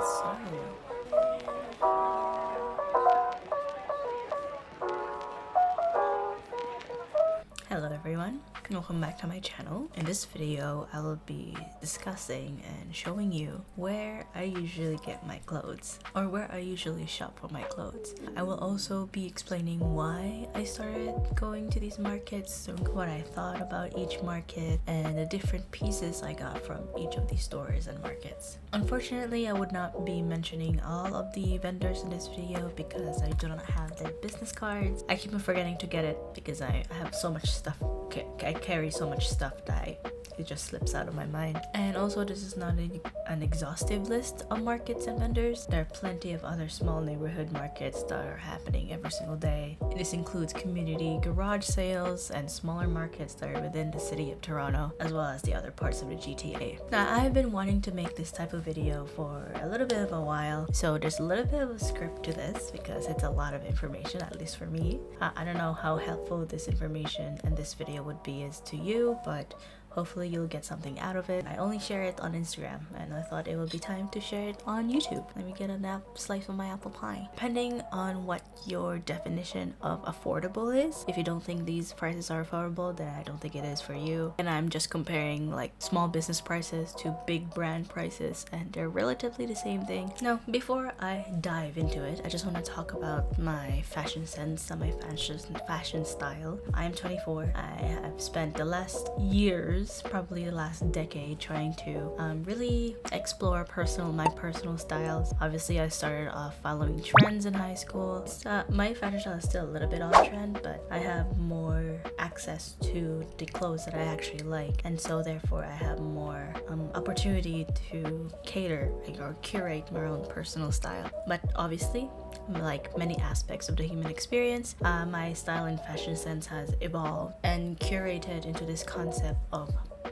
So, hello everyone, and welcome back to my channel. In this video, I will be discussing and showing you where I usually get my clothes, or where I usually shop for my clothes. I will also be explaining why I started going to these markets, what I thought about each market, and the different pieces I got from each of these stores and markets. Unfortunately, I would not be mentioning all of the vendors in this video because I do not have their business cards. I keep on forgetting to get it because I have so much stuff. I carry so much stuff that it just slips out of my mind. And also, this is not an exhaustive list of markets and vendors. There are plenty of other small neighborhood markets that are happening every single day. This includes community garage sales and smaller markets that are within the city of Toronto, as well as the other parts of the GTA. Now, I've been wanting to make this type of video for a little bit of a while, so there's a little bit of a script to this because it's a lot of information, at least for me. I don't know how helpful this information and this video would be as to you, but hopefully you'll get something out of it. I only share it on Instagram, and I thought it would be time to share it on YouTube. Let me get a slice of my apple pie. Depending on what your definition of affordable is, if you don't think these prices are affordable, then I don't think it is for you. And I'm just comparing like small business prices to big brand prices, and they're relatively the same thing. Now, before I dive into it, I just want to talk about my fashion sense and my fashion style. I am 24. I have spent the last years, probably the last decade, trying to really explore my personal styles. Obviously, I started off following trends in high school. My fashion style is still a little bit on trend, but I have more access to the clothes that I actually like, and so therefore I have more opportunity to cater or curate my own personal style. But obviously, like many aspects of the human experience, my style and fashion sense has evolved and curated into this concept of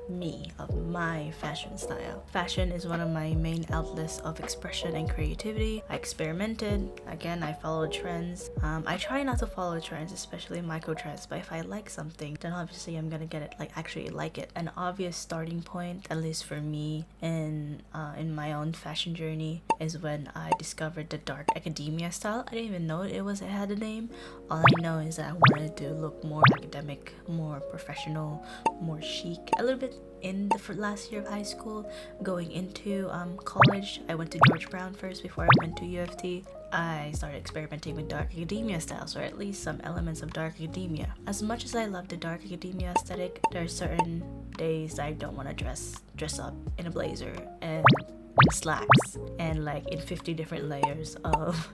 my fashion style. Fashion is one of my main outlets of expression and creativity. I experimented. Again, I followed trends. I try not to follow trends, especially micro trends, but if I like something, then obviously I'm gonna get it, actually like it. An obvious starting point, at least for me, in my own fashion journey, is when I discovered the dark academia style. I didn't even know it had a name. All I know is that I wanted to look more academic, more professional, more chic, a little bit in the last year of high school. Going into college, I went to George Brown first before I went to U of T. I started experimenting with dark academia styles, or at least some elements of dark academia. As much as I love the dark academia aesthetic, there are certain days I don't want to dress up in a blazer and slacks and in 50 different layers of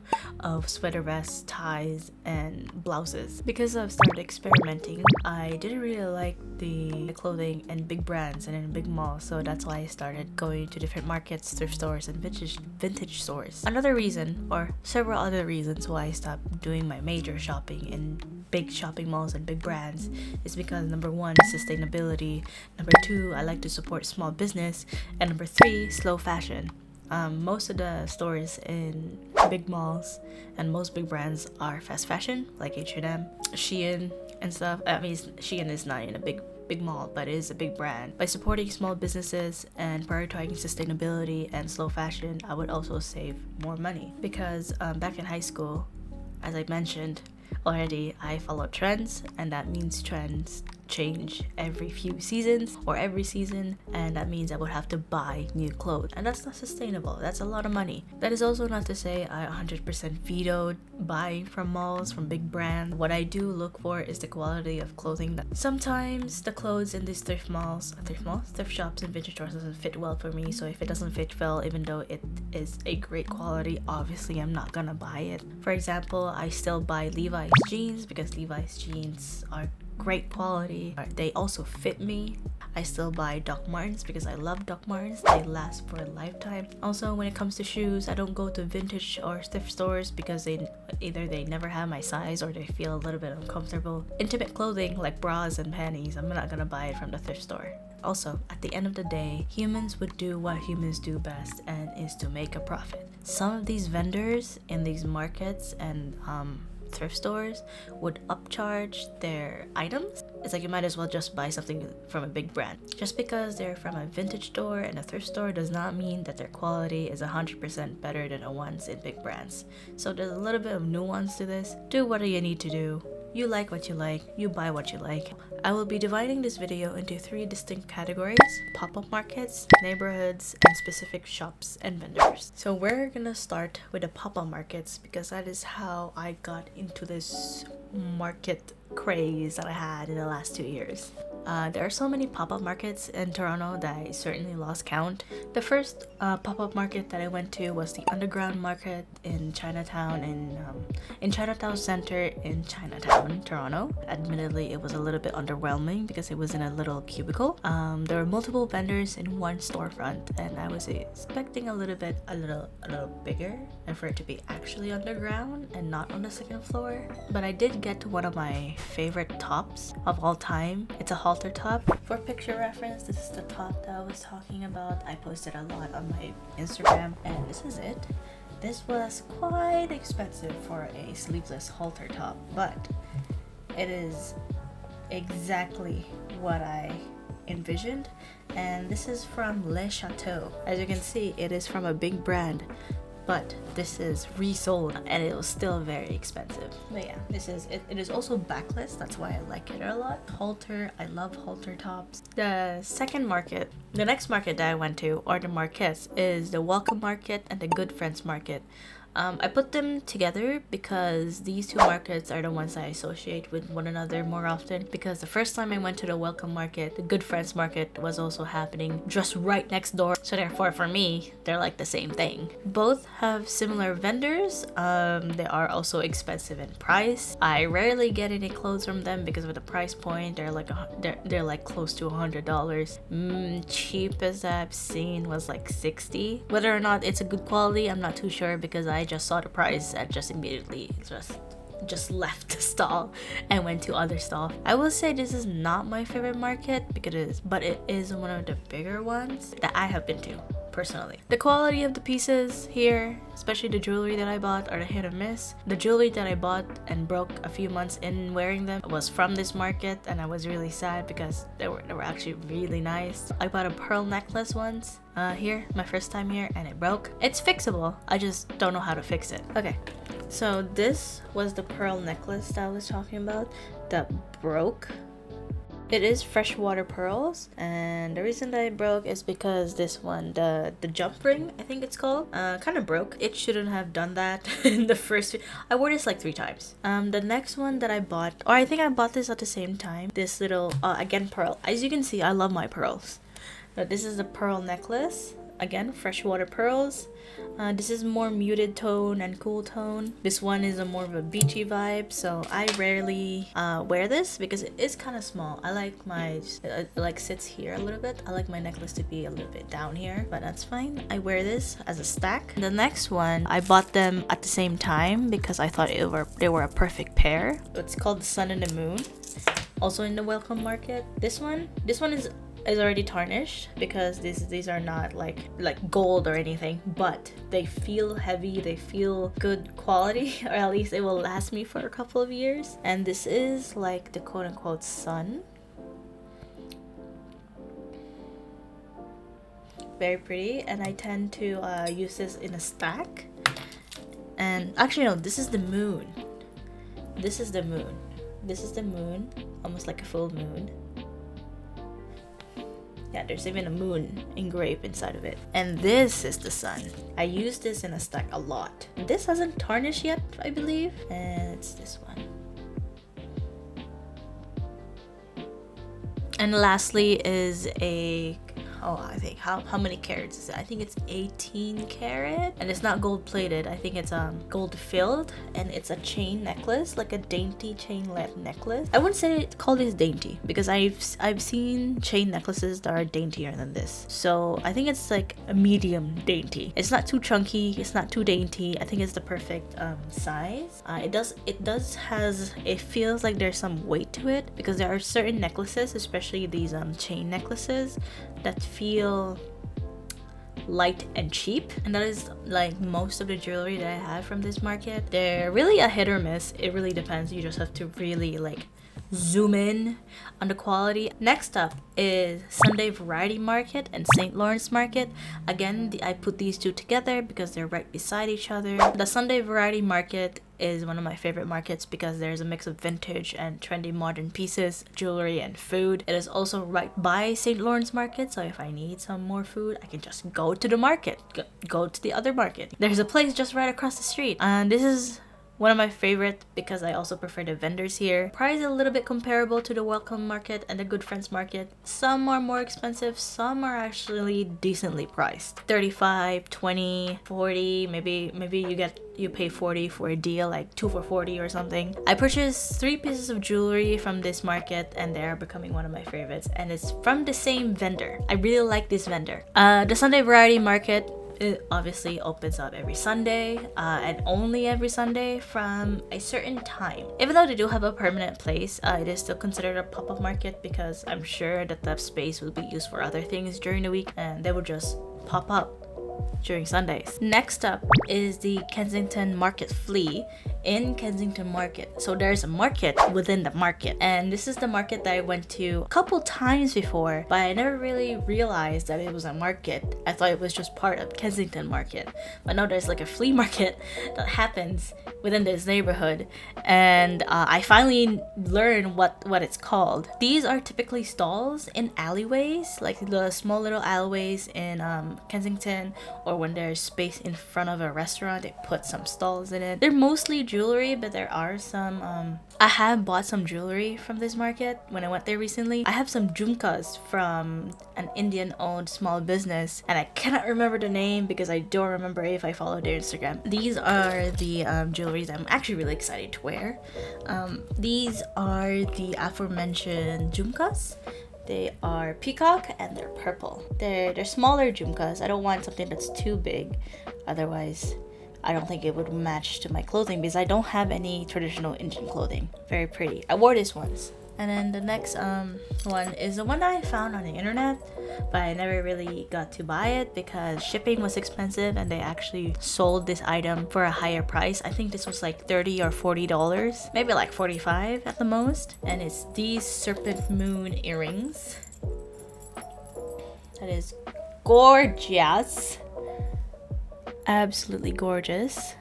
sweater vests, ties, and blouses. Because I've started experimenting, I didn't really like the clothing in big brands and in big malls, so that's why I started going to different markets, thrift stores, and vintage stores. Another reason, or several other reasons, why I stopped doing my major shopping in big shopping malls and big brands is because number one, sustainability, number two, I like to support small business, and number three, slow fashion. Most of the stores in big malls and most big brands are fast fashion, like H&M, Shein, and stuff. I mean, Shein is not in a big mall, but it is a big brand. By supporting small businesses and prioritizing sustainability and slow fashion, I would also save more money. Because back in high school, as I mentioned already, I follow trends, and that means trends change every few seasons or every season, and that means I would have to buy new clothes, and that's not sustainable. That's a lot of money. That is also not to say I 100% vetoed buying from malls, from big brands. What I do look for is the quality of clothing. Sometimes the clothes in these thrift shops and vintage stores doesn't fit well for me, so if it doesn't fit well, even though it is a great quality, obviously I'm not gonna buy it. For example, I still buy Levi's jeans because Levi's jeans are great quality. They also fit me. I still buy Doc Martens because I love Doc Martens. They last for a lifetime. Also, when it comes to shoes, I don't go to vintage or thrift stores because they never have my size or they feel a little bit uncomfortable. Intimate clothing like bras and panties, I'm not gonna buy it from the thrift store. Also, at the end of the day, humans would do what humans do best, and is to make a profit. Some of these vendors in these markets and thrift stores would upcharge their items It's like you might as well just buy something from a big brand. Just because they're from a vintage store and a thrift store does not mean that their quality is 100% better than the ones in big brands. So there's a little bit of nuance to this. Do what you need to do. You like what you like, you buy what you like. I will be dividing this video into 3 distinct categories: pop-up markets, neighborhoods, and specific shops and vendors. So we're gonna start with the pop-up markets because that is how I got into this market craze that I had in the last 2 years. There are so many pop-up markets in Toronto that I certainly lost count. The first pop-up market that I went to was the Underground Market in Chinatown, in Chinatown Center in Chinatown, Toronto. Admittedly, it was a little bit underwhelming because it was in a little cubicle. There were multiple vendors in one storefront, and I was expecting a little bigger, and for it to be actually underground and not on the second floor. But I did get to one of my favorite tops of all time. It's a halter top. For picture reference, this is the top that I was talking about. I posted a lot on my Instagram, and this is it. This was quite expensive for a sleeveless halter top, but it is exactly what I envisioned. And this is from Le Chateau. As you can see, it is from a big brand, but this is resold and it was still very expensive. But yeah, this is it. It is also backless, that's why I like it a lot. Halter, I love halter tops. The next market that I went to, or the markets, is the Welcome Market and the Good Friends Market. I put them together because these 2 markets are the ones I associate with one another more often, because the first time I went to the Welcome Market, the Good Friends Market was also happening just right next door, so therefore for me they're like the same thing. Both have similar vendors. They are also expensive in price. I rarely get any clothes from them because of the price point. They're like close to $100. Cheapest I've seen was like $60. Whether or not it's a good quality, I'm not too sure, because I just saw the price and just immediately just left the stall and went to other stall. I will say this is not my favorite market but it is one of the bigger ones that I have been to personally. The quality of the pieces here, especially the jewelry that I bought, are the hit or miss. The jewelry that I bought and broke a few months in wearing them was from this market, and I was really sad because they were actually really nice. I bought a pearl necklace once here, my first time here, and it broke. It's fixable, I just don't know how to fix it. Okay, so this was the pearl necklace that I was talking about that broke. It is freshwater pearls, and the reason that it broke is because this one, the jump ring, I think it's called, kind of broke. It shouldn't have done that in the first. I wore this like 3 times. The next one that I bought, or I think I bought this at the same time, this little again pearl. As you can see, I love my pearls. This is the pearl necklace, again freshwater pearls. This is more muted tone and cool tone. This one is a more of a beachy vibe, so I rarely wear this because it is kind of small. I like it like sits here a little bit. I like my necklace to be a little bit down here, but that's fine. I wear this as a stack. The next one, I bought them at the same time because I thought they were a perfect pair. It's called the Sun and the Moon, also in the Welcome Market. This one is already tarnished because these are not like gold or anything, but they feel heavy, they feel good quality, or at least it will last me for a couple of years. And this is like the quote-unquote sun. Very pretty, and I tend to use this in a stack. And actually no, this is the moon. This is the moon, almost like a full moon. Yeah, there's even a moon engraved inside of it. And this is the sun. I use this in a stack a lot. This hasn't tarnished yet, I believe. And it's this one. And lastly is a I think how many carats is it? I think it's 18 karat, and it's not gold plated. I think it's gold filled, and it's a chain necklace, like a dainty chain necklace. I wouldn't say call this dainty because I've seen chain necklaces that are daintier than this. So I think it's like a medium dainty. It's not too chunky, it's not too dainty. I think it's the perfect size. It feels like there's some weight to it because there are certain necklaces, especially these chain necklaces, that feel light and cheap, and that is like most of the jewelry that I have from this market. They're really a hit or miss. It really depends. You just have to really like zoom in on the quality. Next up is Sunday Variety Market and St. Lawrence Market. Again, I put these two together because they're right beside each other. The Sunday Variety Market is one of my favorite markets because there's a mix of vintage and trendy modern pieces, jewelry, and food. It is also right by St. Lawrence Market, so if I need some more food, I can just go to the market, go to the other market. There's a place just right across the street, and this is one of my favorite because I also prefer the vendors here. Price is a little bit comparable to the Welcome Market and the Good Friends Market. Some are more expensive, some are actually decently priced. 35, 20, 40, maybe you pay 40 for a deal, like 2 for 40 or something. I purchased 3 pieces of jewelry from this market and they are becoming one of my favorites, and it's from the same vendor. I really like this vendor. The Sunday Variety Market, it obviously opens up every Sunday and only every Sunday from a certain time. Even though they do have a permanent place, it is still considered a pop-up market because I'm sure that the space will be used for other things during the week and they will just pop up during Sundays. Next up is the Kensington Market Flea in Kensington Market. So there's a market within the market, and this is the market that I went to a couple times before, but I never really realized that it was a market. I thought it was just part of Kensington Market, but no, there's like a flea market that happens within this neighborhood, and I finally learned what it's called. These are typically stalls in alleyways, like the small little alleyways in Kensington, or when there's space in front of a restaurant, they put some stalls in it. They're mostly jewelry, but there are some I have bought some jewelry from this market when I went there recently. I have some jhumkas from an Indian owned small business, and I cannot remember the name because I don't remember if I follow their Instagram. These are the jewelries I'm actually really excited to wear. These are the aforementioned jhumkas. They are peacock and they're purple. They're smaller jhumkas. I don't want something that's too big, otherwise I don't think it would match to my clothing because I don't have any traditional Indian clothing. Very pretty. I wore this once. And then the next one is the one that I found on the internet, but I never really got to buy it because shipping was expensive and they actually sold this item for a higher price. I think this was like $30 or $40, maybe like $45 at the most. And it's these serpent moon earrings. That is gorgeous. Absolutely gorgeous.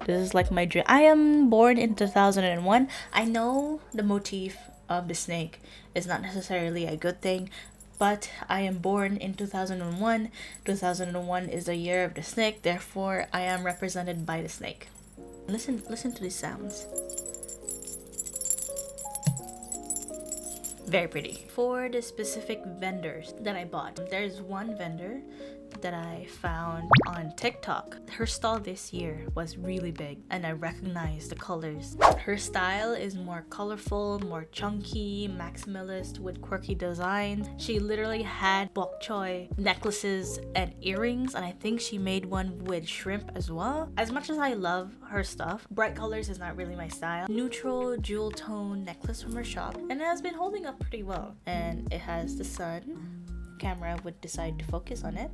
This is like my dream. I am born in 2001. I know the motif of the snake is not necessarily a good thing, but I am born in 2001. 2001 is the year of the snake, therefore I am represented by the snake. Listen to these sounds. Very pretty. For the specific vendors that I bought, there's one vendor that I found on TikTok. Her stall this year was really big and I recognized the colors. Her style is more colorful, more chunky, maximalist with quirky designs. She literally had bok choy necklaces and earrings, and I think she made one with shrimp as well. As much as I love her stuff, bright colors is not really my style. Neutral jewel tone necklace from her shop, and it has been holding up pretty well. And it has the sun. Camera would decide to focus on it.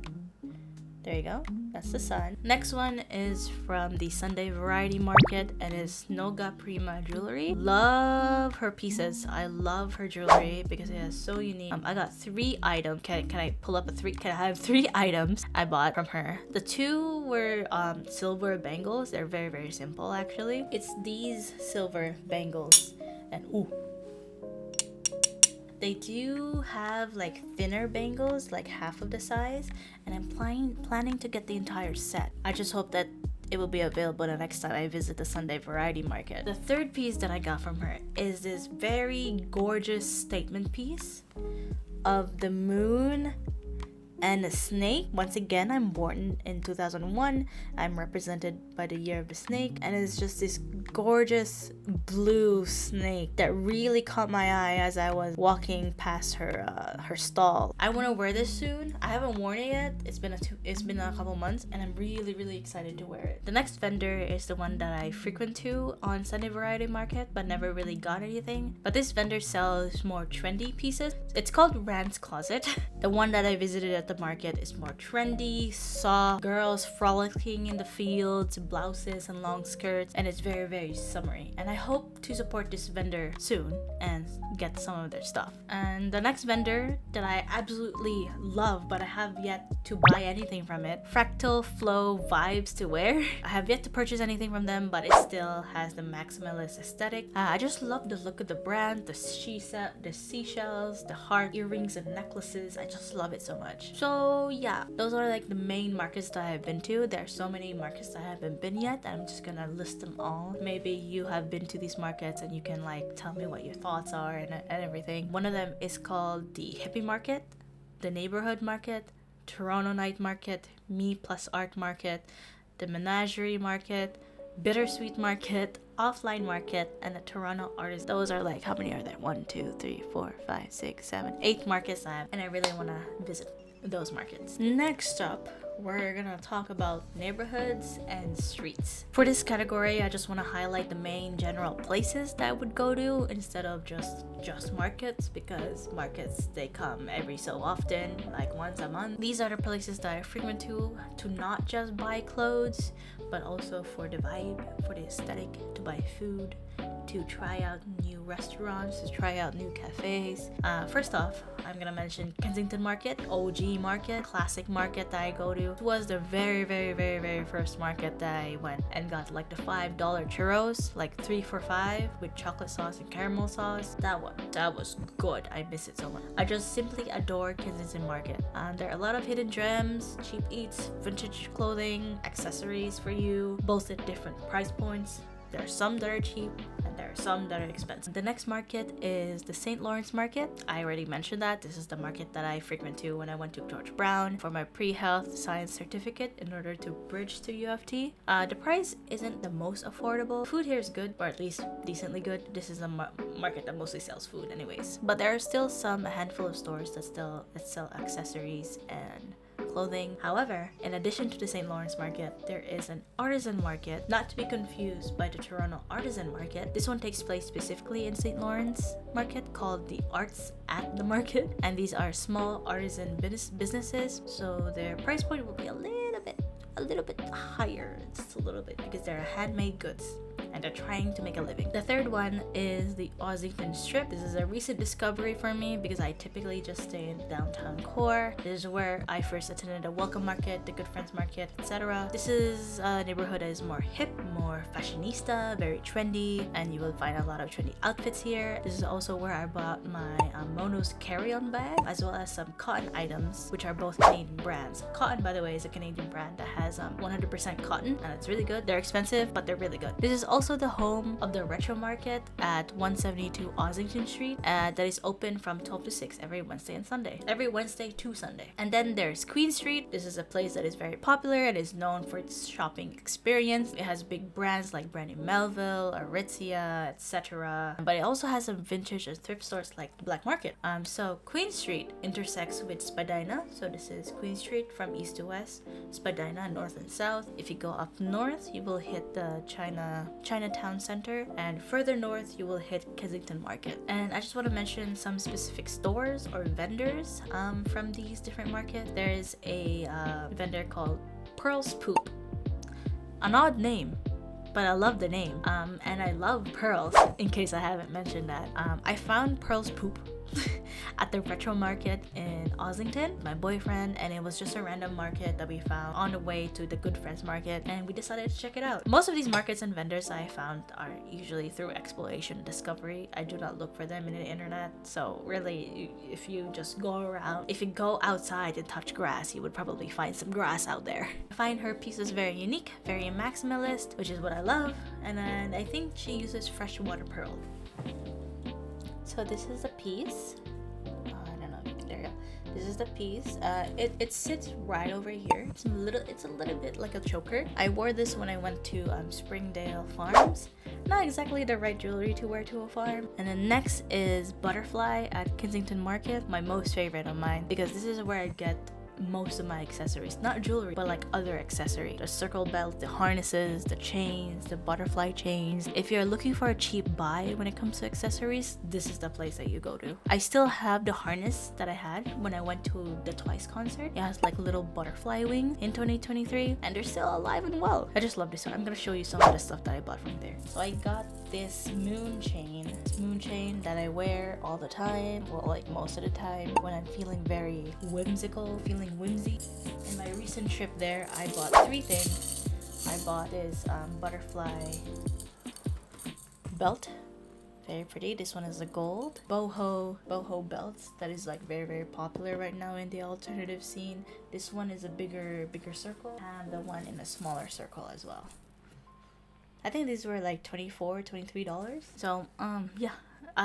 There you go, that's the sun. Next one is from the Sunday Variety Market and is Noga Prima Jewelry. Love her pieces. I love her jewelry because it is so unique. I got 3 items. Can I pull up can I have 3 items I bought from her? The 2 were silver bangles. They're very, very simple actually. It's these silver bangles, and ooh, they do have like thinner bangles, like half of the size, and I'm planning to get the entire set. I just hope that it will be available the next time I visit the Sunday Variety Market. The 3rd piece that I got from her is this very gorgeous statement piece of the moon and a snake. Once again, I'm born in 2001. I'm represented by the year of the snake, and it's just this gorgeous blue snake that really caught my eye as I was walking past her stall. I want to wear this soon. I haven't worn it yet. It's been a couple months, and I'm really, really excited to wear it. The next vendor is the one that I frequent to on Sunday Variety Market, but never really got anything. But this vendor sells more trendy pieces. It's called Rand's Closet. The one that I visited at the market is more trendy, soft, girls frolicking in the fields, blouses and long skirts, and it's very, very summery. And I hope to support this vendor soon and get some of their stuff. And the next vendor that I absolutely love, but I have yet to buy anything from it, Fractal Flow Vibes to Wear. I have yet to purchase anything from them, but it still has the maximalist aesthetic. I just love the look of the brand, the seashells, the heart earrings and necklaces. I just love it so much. So yeah, those are like the main markets that I've been to. There are so many markets that I haven't been yet. I'm just gonna list them all. Maybe you have been to these markets and you can like tell me what your thoughts are and everything. One of them is called the Hippie Market, the Neighborhood Market, Toronto Night Market, Me Plus Art Market, the Menagerie Market, Bittersweet Market, Offline Market, and the Toronto Artist. Those are like, how many are there? 1, 2, 3, 4, 5, 6, 7, 8 markets I have, and I really want to visit those markets. Next up, we're gonna talk about neighborhoods and streets. For this category, I just want to highlight the main general places that I would go to instead of just markets, because markets, they come every so often, like once a month. These are the places that I frequent to not just buy clothes, but also for the vibe, for the aesthetic, to buy food, to try out new restaurants, to try out new cafes. First off, I'm gonna mention Kensington Market, OG market, classic market that I go to. It was the very first market that I went and got like the $5 churros, like 3 for $5 with chocolate sauce and caramel sauce. That was good. I miss it so much. I just simply adore Kensington Market. There are a lot of hidden gems, cheap eats, vintage clothing, accessories for you, both at different price points. There are some that are cheap and there are some that are expensive. The next market is the St. Lawrence Market. I already mentioned that. This is the market that I frequent to when I went to George Brown for my pre-health science certificate in order to bridge to U of T. The price isn't the most affordable. Food here is good, or at least decently good. This is a market that mostly sells food anyways. But there are still a handful of stores that sell accessories and clothing. However, in addition to the St. Lawrence Market, there is an artisan market, not to be confused by the Toronto Artisan Market. This one takes place specifically in St. Lawrence Market, called the Arts at the Market, and these are small artisan businesses, so their price point will be a little bit higher, just a little bit, because they're handmade goods and they're trying to make a living. The third one is the Ossington Strip. This is a recent discovery for me because I typically just stay in downtown core. This is where I first attended the Welcome Market, the Good Friends Market, etc. This is a neighborhood that is more hip, more fashionista, very trendy, and you will find a lot of trendy outfits here. This is also where I bought my Mono's carry-on bag, as well as some cotton items, which are both Canadian brands. Cotton, by the way, is a Canadian brand that has 100% cotton, and it's really good. They're expensive, but they're really good. This is also the home of the Retro Market at 172 Ossington Street that is open from 12 to 6 every Wednesday and Sunday. Every Wednesday to Sunday. And then there's Queen Street. This is a place that is very popular and is known for its shopping experience. It has big brands like Brandy Melville, Aritzia, etc. But it also has some vintage and thrift stores like the Black Market. So Queen Street intersects with Spadina. So this is Queen Street from east to west, Spadina north and south. If you go up north, you will hit the Chinatown Center, and further north you will hit Kensington Market. And I just want to mention some specific stores or vendors from these different markets. There is a vendor called Pearl's Poop. An odd name, but I love the name. And I love pearls, in case I haven't mentioned that. I found Pearl's Poop at the Retro Market in Ossington, my boyfriend, and it was just a random market that we found on the way to the Good Friends Market, and we decided to check it out. Most of these markets and vendors I found are usually through exploration and discovery. I do not look for them in the internet, so really, if you just go around, if you go outside and touch grass, you would probably find some grass out there. I find her pieces very unique, very maximalist, which is what I love, and then I think she uses freshwater pearl. So this is a piece. I don't know. There you go. This is the piece. It sits right over here. It's a little bit like a choker. I wore this when I went to Springdale Farms. Not exactly the right jewelry to wear to a farm. And then next is Butterfly at Kensington Market, my most favorite of mine, because this is where I get most of my accessories, not jewelry, but like other accessories, the circle belt, the harnesses, the chains, the butterfly chains. If you're looking for a cheap buy when it comes to accessories, this is the place that you go to. I still have the harness that I had when I went to the Twice concert. It has like little butterfly wings in 2023, and they're still alive and well. I just love this one. I'm gonna show you some of the stuff that I bought from there. So I got this moon chain that I wear all the time, well, like most of the time when I'm feeling very whimsical, feeling whimsy. In my recent trip there, I bought 3 things. I bought this butterfly belt, very pretty. This one is a gold boho belts that is like very popular right now in the alternative scene. This one is a bigger circle, and the one in a smaller circle as well. I think these were like $23. So yeah,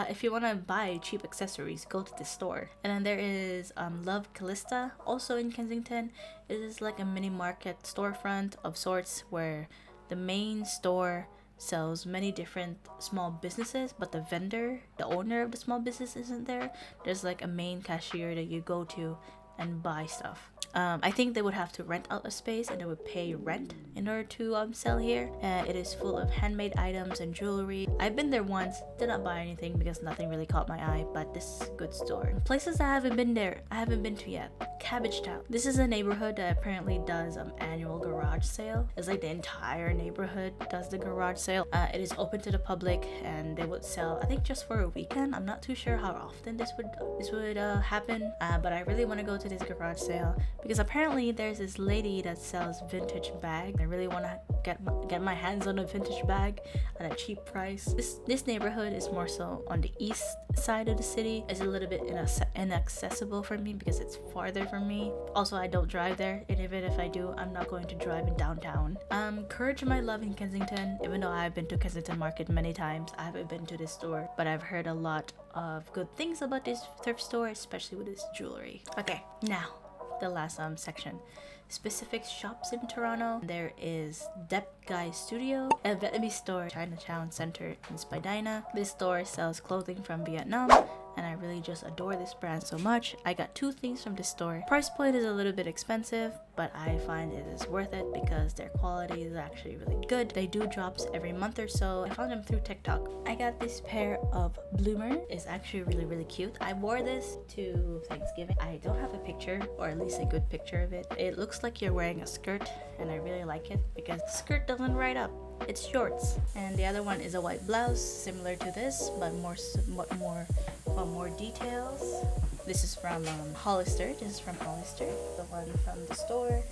if you want to buy cheap accessories, go to this store. And then there is Love Callista, also in Kensington. It is like a mini market storefront of sorts where the main store sells many different small businesses, but the vendor, the owner of the small business, isn't there. There's like a main cashier that you go to and buy stuff. I think they would have to rent out a space and they would pay rent in order to sell here. It is full of handmade items and jewelry. I've been there once, did not buy anything because nothing really caught my eye, but this is a good store. Places I haven't been to yet. Cabbage Town. This is a neighborhood that apparently does annual garage sale. It's like the entire neighborhood does the garage sale. It is open to the public and they would sell, I think, just for a weekend. I'm not too sure how often this would happen, but I really want to go to this garage sale because apparently there's this lady that sells vintage bags. I really want to get my hands on a vintage bag at a cheap price. This neighborhood is more so on the east side of the city. It's a little bit inaccessible for me because it's farther from me. Also, I don't drive there, and even if I do, I'm not going to drive in downtown. Courage My Love in Kensington. Even though I've been to Kensington Market many times, I haven't been to this store, but I've heard a lot of good things about this thrift store, especially with its jewelry. Okay, now the last section. Specific shops in Toronto. There is Dep Guy Studio, a Vietnamese store, Chinatown Center in Spadina. This store sells clothing from Vietnam, and I really just adore this brand so much. I got 2 things from this store. Price point is a little bit expensive, but I find it is worth it because their quality is actually really good. They do drops every month or so. I found them through TikTok. I got this pair of bloomer. It's actually really cute. I wore this to Thanksgiving. I don't have a picture, or at least a good picture of it. It looks like you're wearing a skirt, and I really like it because skirt doesn't ride up. It's shorts. And the other one is a white blouse, similar to this, but more details. This is from Hollister. This is from Hollister, the one from the store.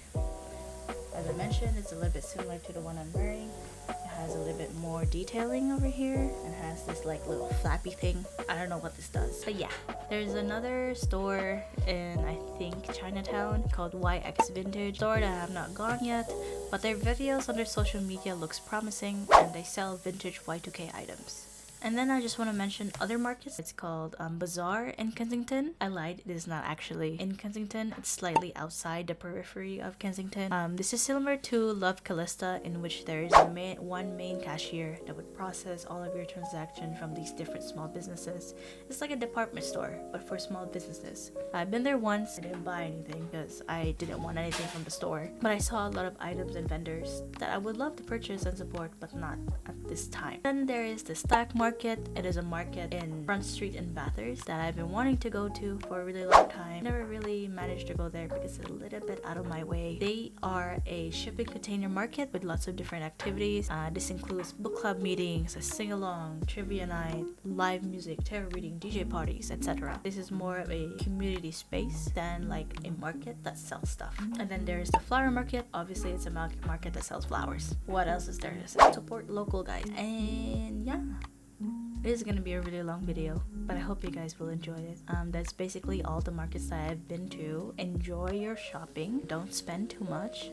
As I mentioned, it's a little bit similar to the one I'm wearing. It has a little bit more detailing over here and has this like little flappy thing. I don't know what this does, but yeah. There's another store in, I think, Chinatown called YX Vintage store that I have not gone yet, but their videos on their social media looks promising and they sell vintage y2k items. And then I just want to mention other markets. It's called Bazaar in Kensington. I lied, it is not actually in Kensington. It's slightly outside the periphery of Kensington. This is similar to Love Callista, in which there is one main cashier that would process all of your transactions from these different small businesses. It's like a department store, but for small businesses. I've been there once. I didn't buy anything because I didn't want anything from the store. But I saw a lot of items and vendors that I would love to purchase and support, but not at this time. Then there is the Stack Market. It is a market in Front Street in Bathurst that I've been wanting to go to for a really long time. Never really managed to go there because it's a little bit out of my way. They are a shipping container market with lots of different activities. This includes book club meetings, a sing-along, trivia night, live music, tarot reading, DJ parties, etc. This is more of a community space than like a market that sells stuff. And then there's the flower market. Obviously, it's a market that sells flowers. What else is there to say? Support local, guys. And yeah. This is gonna be a really long video, but I hope you guys will enjoy it. That's basically all the markets that I've been to. Enjoy your shopping. Don't spend too much.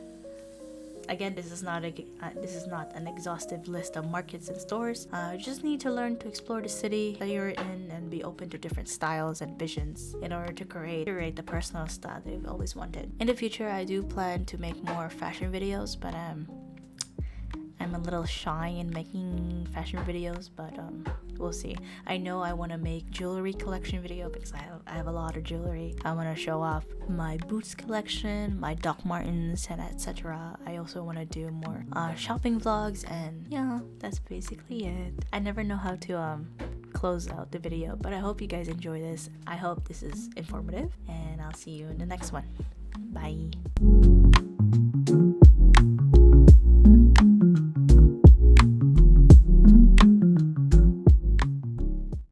Again, this is not an exhaustive list of markets and stores. You just need to learn to explore the city that you're in and be open to different styles and visions in order to curate the personal style that you've always wanted. In the future, I do plan to make more fashion videos, but I'm a little shy in making fashion videos, but we'll see. I know I want to make jewelry collection video because I have a lot of jewelry. I want to show off my boots collection, my Doc Martens, and etc. I also want to do more shopping vlogs, and yeah, that's basically it. I never know how to close out the video, but I hope you guys enjoy this. I hope this is informative, and I'll see you in the next one. Bye.